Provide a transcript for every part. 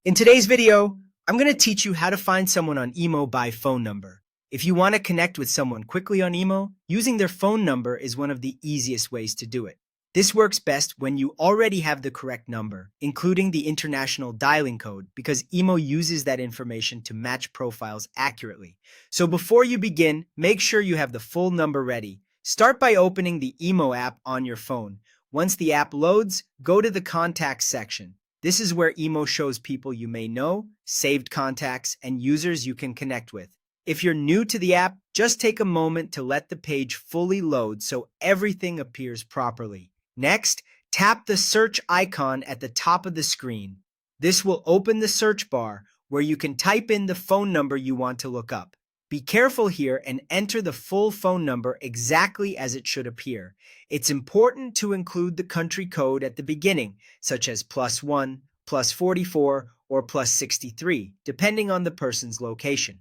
In today's video, I'm going to teach you how to find someone on Emo by phone number. If you want to connect with someone quickly on Emo, using their phone number is one of the easiest ways to do it. This works best when you already have the correct number, including the international dialing code, because Emo uses that information to match profiles accurately. So before you begin, make sure you have the full number ready. Start by opening the Emo app on your phone. Once the app loads, go to the Contacts section. This is where Emo shows people you may know, saved contacts, and users you can connect with. If you're new to the app, just take a moment to let the page fully load so everything appears properly. Next, tap the search icon at the top of the screen. This will open the search bar where you can type in the phone number you want to look up. Be careful here and enter the full phone number exactly as it should appear. It's important to include the country code at the beginning, such as +1, +44, or +63, depending on the person's location.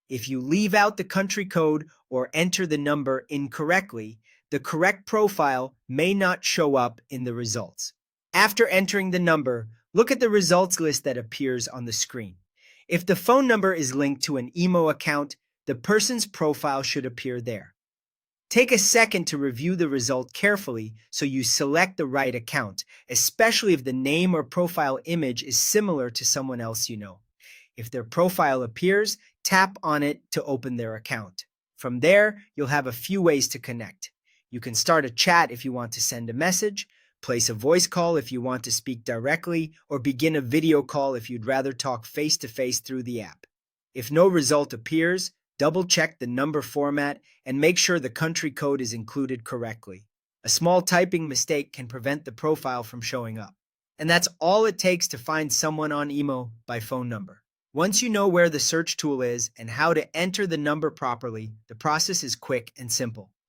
If you leave out the country code or enter the number incorrectly, the correct profile may not show up in the results. After entering the number, look at the results list that appears on the screen. If the phone number is linked to an Emo account, the person's profile should appear there. Take a second to review the result carefully so you select the right account, especially if the name or profile image is similar to someone else you know. If their profile appears, tap on it to open their account. From there, you'll have a few ways to connect. You can start a chat if you want to send a message, place a voice call if you want to speak directly, or begin a video call if you'd rather talk face-to-face through the app. If no result appears, double-check the number format and make sure the country code is included correctly. A small typing mistake can prevent the profile from showing up. And that's all it takes to find someone on Emo by phone number. Once you know where the search tool is and how to enter the number properly, the process is quick and simple.